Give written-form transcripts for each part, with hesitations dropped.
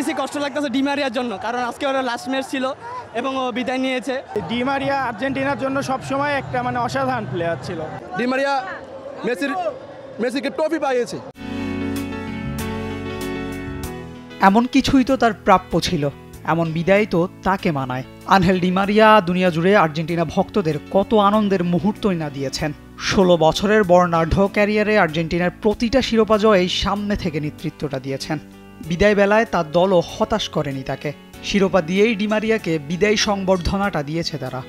বেশি কষ্ট লাগতেছে ডি মারিয়ার জন্য, কারণ আজকে ওরা লাস্ট ম্যাচ ছিল এবং ও বিদায় নিয়েছে। ডি মারিয়া আর্জেন্টিনার জন্য সবসময় একটা অসাধারণ প্লেয়ার ছিল। ডি মারিয়া মেসিকে ট্রফি পাইয়েছে। এমন কিছুই তো তার প্রাপ্য ছিল, এমন বিদায় তো তাকে মানায়। আনহেল ডি মারিয়া দুনিয়া জুড়ে আর্জেন্টিনা ভক্তদের কত আনন্দের মুহূর্তই না দিয়েছেন। 16 বছরের বর্ণাঢ্য ক্যারিয়ারে আর্জেন্টিনার প্রতিটা শিরোপা জয়েই সামনে থেকে নেতৃত্বটা দিয়েছেন। বিদায় বেলায় তার দলও হতাশ করেনি তাকে। শিরোপা দিয়েই ডি মারিয়াকে বিদায় সংবর্ধনাটা দিয়েছে তারা।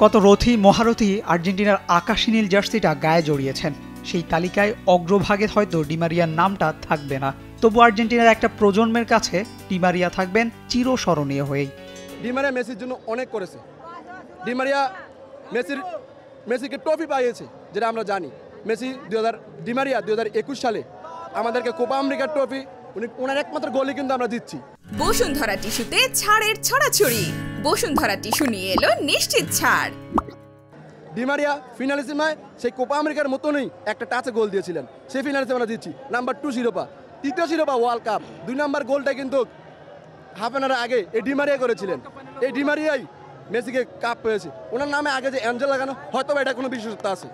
কত রথী মহারথী আর্জেন্টিনার আকাশী নীল জার্সিটা গায়ে জড়িয়েছেন। সেই তালিকায় অগ্রভাগে হয়তো ডি মারিয়ার নামটা থাকবে না, তবু আর্জেন্টিনার একটা প্রজন্মের কাছে ডি মারিয়া থাকবেন চিরস্মরণীয় হয়েই। ডি মারিয়া মেসির জন্য অনেক করেছে। ডি মারিয়া মেসিকে ট্রফি পাইয়েছে, যেটা আমরা জানি। ডি মারিয়া 2021 সালে আমাদেরকে কোপা আমেরিকার ট্রফি ওনার একমাত্র গোলই কিন্তু আমরা দিচ্ছি। বসুন্ধরা টিস্যুতে ছাড়ের ছড়াছড়ি। বসুন্ধরা টিস্যু নিয়ে এলো নিশ্চিত ছাড়। ডি মারিয়া ফিনালিসিমায় সেই কোপা আমেরিকার মতনই একটা টাচে গোল দিয়েছিলেন, সেই ফিনালিসিমা আমরা দিচ্ছি। নাম্বার 2 শিরোপা, 3য় শিরোপা ওয়ার্ল্ড কাপ। 2 নম্বর গোলটা কিন্তু হাফ অ্যান আওয়ার আগে এই ডি মারিয়া করেছিলেন। এই ডি মারিয়াই মেসিকে কাপ পেয়েছে। ওনার নামে আগে যে অ্যাঞ্জেল লাগানো, হয়তো এটা কোনো বিশেষত্ব আছে।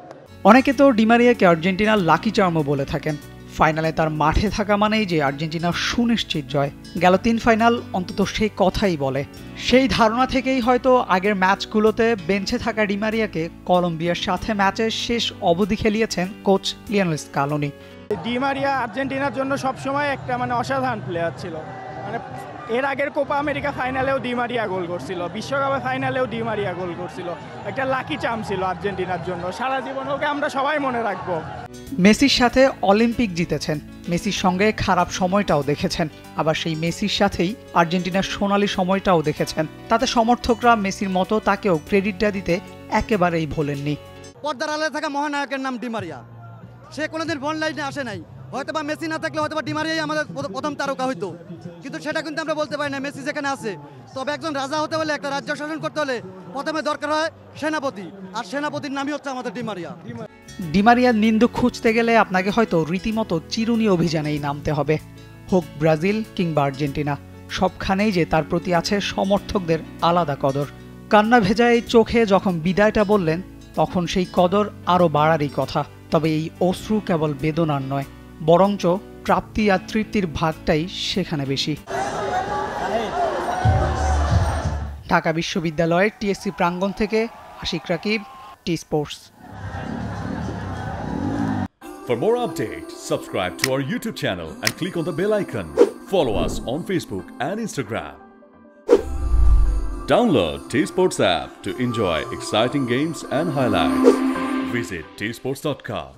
অনেকে তো ডি মারিয়াকে আর্জেন্টিনার লাকি চার্মও বলে থাকেন। ফাইনালে তার মাঠে থাকা মানেই যে আর্জেন্টিনার সুনিশ্চিত জয়। গেল 3 ফাইনাল অন্তত সেই কথাই বলে। সেই ধারণা থেকেই হয়তো আগের ম্যাচগুলোতে বেঞ্চে থাকা ডি মারিয়াকে কলম্বিয়ার সাথে ম্যাচের শেষ অবধি খেলিয়েছেন coach Lionel Scaloni. Di Maria আর্জেন্টিনার জন্য সবসময় একটা অসাধারণ প্লেয়ার ছিল। এর আগের কোপা আমেরিকা ফাইনালেও ডি মারিয়া গোল করছিল, বিশ্বকাপের ফাইনালেও ডি মারিয়া গোল করছিল। একটা লাকি চার্ম ছিল আর্জেন্টিনার জন্য। সারা জীবন ওকে আমরা সবাই মনে রাখবো। মেসির সাথে অলিম্পিক জিতেছেন, মেসির সঙ্গে খারাপ সময়টাও দেখেছেন, আবার সেই মেসির সাথেই আর্জেন্টিনার সোনালী সময়টাও দেখেছেন। তাতে সমর্থকরা মেসির মতো তাকেও ক্রেডিটটা দিতে একেবারেই ভোলেননি। পর্দার আড়ালে থাকা মহানায়কের নাম ডি মারিয়া। সে কোনোদিন বল লাইনে আসে নাই। হয়তোবা মেসি না থাকলে হয়তোবা ডি মারিয়াই আমাদের প্রথম তারকা হইতো, কিন্তু সেটা কিন্তু আমরা বলতে পারি না মেসি যেখানে আছে। তবে একজন রাজা হতে হলে, একটা রাজ্য শাসন করতে হলে প্রথমে দরকার হয় সেনাপতি, আর সেনাপতির নামই হচ্ছে আমাদের ডি মারিয়া। ডি মারিয়ার নিন্দুক খুঁজতে গেলে আপনাকে হয়তো রীতিমতো চিরুনি অভিযানেই নামতে হবে। হোক ব্রাজিল কিংবা আর্জেন্টিনা, সবখানেই যে তার প্রতি আছে সমর্থকদের আলাদা কদর। কান্না ভেজা এই চোখে যখন বিদায়টা বললেন, তখন সেই কদর আরও বাড়ারই কথা। তবে এই অশ্রু কেবল বেদনার নয়, বরঞ্চ প্রাপ্তি আর তৃপ্তির ভাগটাই সেখানে বেশি। ঢাকা বিশ্ববিদ্যালয়ের টিএসসি প্রাঙ্গণ থেকে Ashiq Rakib, T Sports. For more updates, subscribe to our YouTube channel and click on the bell icon. Follow us on Facebook and Instagram. Download T Sports app to enjoy exciting games and highlights. Visit tsports.com.